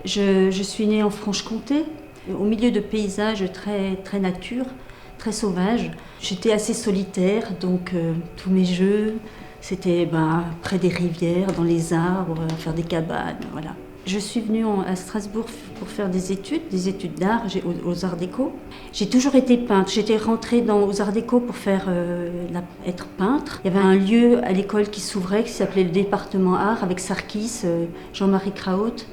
Je suis née en Franche-Comté, au milieu de paysages très nature, très sauvages. J'étais assez solitaire, donc tous mes jeux, c'était près des rivières, dans les arbres, faire des cabanes, voilà. Je suis venue à Strasbourg pour faire des études d'art aux Arts Déco. J'ai toujours été peintre. J'étais rentrée aux Arts Déco pour être peintre. Il y avait un lieu à l'école qui s'ouvrait, qui s'appelait le département art, avec Sarkis, Jean-Marie Crahaut,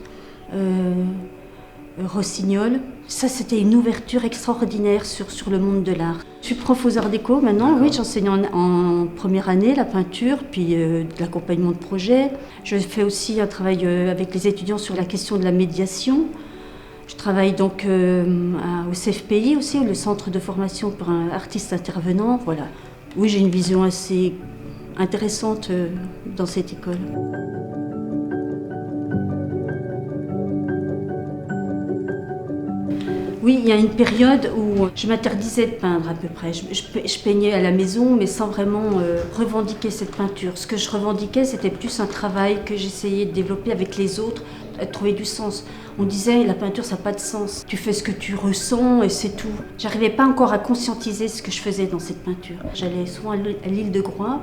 Rossignol. Ça, c'était une ouverture extraordinaire sur le monde de l'art. Je suis prof aux Arts Déco maintenant, oui, j'enseigne en première année la peinture, puis de l'accompagnement de projet. Je fais aussi un travail avec les étudiants sur la question de la médiation. Je travaille donc au CFPI aussi, le centre de formation pour un artiste intervenant. Voilà. Oui, j'ai une vision assez intéressante dans cette école. Oui, il y a une période où je m'interdisais de peindre à peu près. Je peignais à la maison, mais sans vraiment revendiquer cette peinture. Ce que je revendiquais, c'était plus un travail que j'essayais de développer avec les autres, de trouver du sens. On disait, la peinture, ça n'a pas de sens. Tu fais ce que tu ressens et c'est tout. J'arrivais pas encore à conscientiser ce que je faisais dans cette peinture. J'allais souvent à l'île de Groix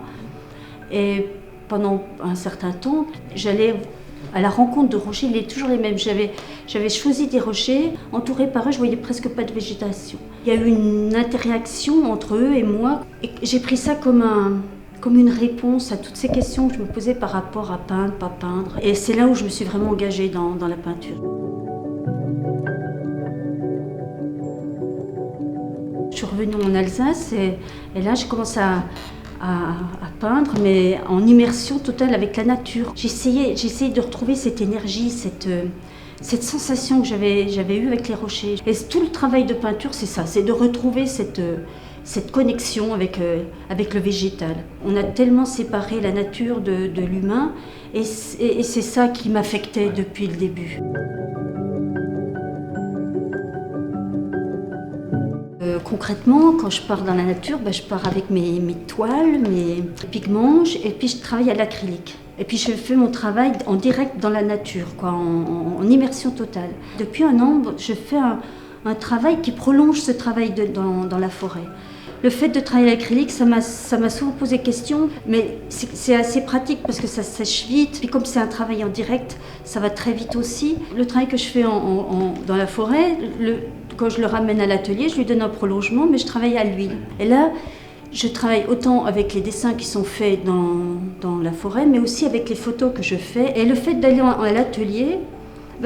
et pendant un certain temps, j'allais à la rencontre de rochers, il est toujours les mêmes. J'avais choisi des rochers, entourés par eux, je voyais presque pas de végétation. Il y a eu une interaction entre eux et moi, et j'ai pris ça comme une réponse à toutes ces questions que je me posais par rapport à peindre, pas peindre. Et c'est là où je me suis vraiment engagée dans la peinture. Je suis revenue en Alsace et là, je commence à peindre, mais en immersion totale avec la nature. J'essayais de retrouver cette énergie, cette sensation que j'avais eue avec les rochers. Et tout le travail de peinture, c'est ça, c'est de retrouver cette connexion avec le végétal. On a tellement séparé la nature de l'humain, et c'est ça qui m'affectait depuis le début. Concrètement, quand je pars dans la nature, je pars avec mes toiles, mes pigments, et puis je travaille à l'acrylique. Et puis je fais mon travail en direct dans la nature, en immersion totale. Depuis un an, je fais un travail qui prolonge ce travail dans la forêt. Le fait de travailler à l'acrylique, ça m'a souvent posé question, mais c'est assez pratique parce que ça sèche vite. Puis comme c'est un travail en direct, ça va très vite aussi. Le travail que je fais dans la forêt, quand je le ramène à l'atelier, je lui donne un prolongement, mais je travaille à l'huile. Et là, je travaille autant avec les dessins qui sont faits dans la forêt, mais aussi avec les photos que je fais. Et le fait d'aller à l'atelier,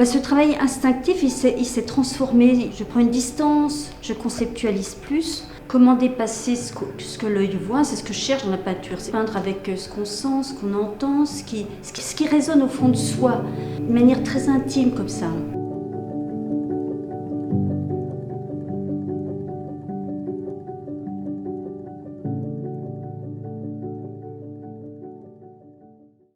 ce travail instinctif, il s'est transformé. Je prends une distance, je conceptualise plus. Comment dépasser ce que l'œil voit, c'est ce que je cherche dans la peinture. C'est peindre avec ce qu'on sent, ce qu'on entend, ce qui résonne au fond de soi, de manière très intime comme ça.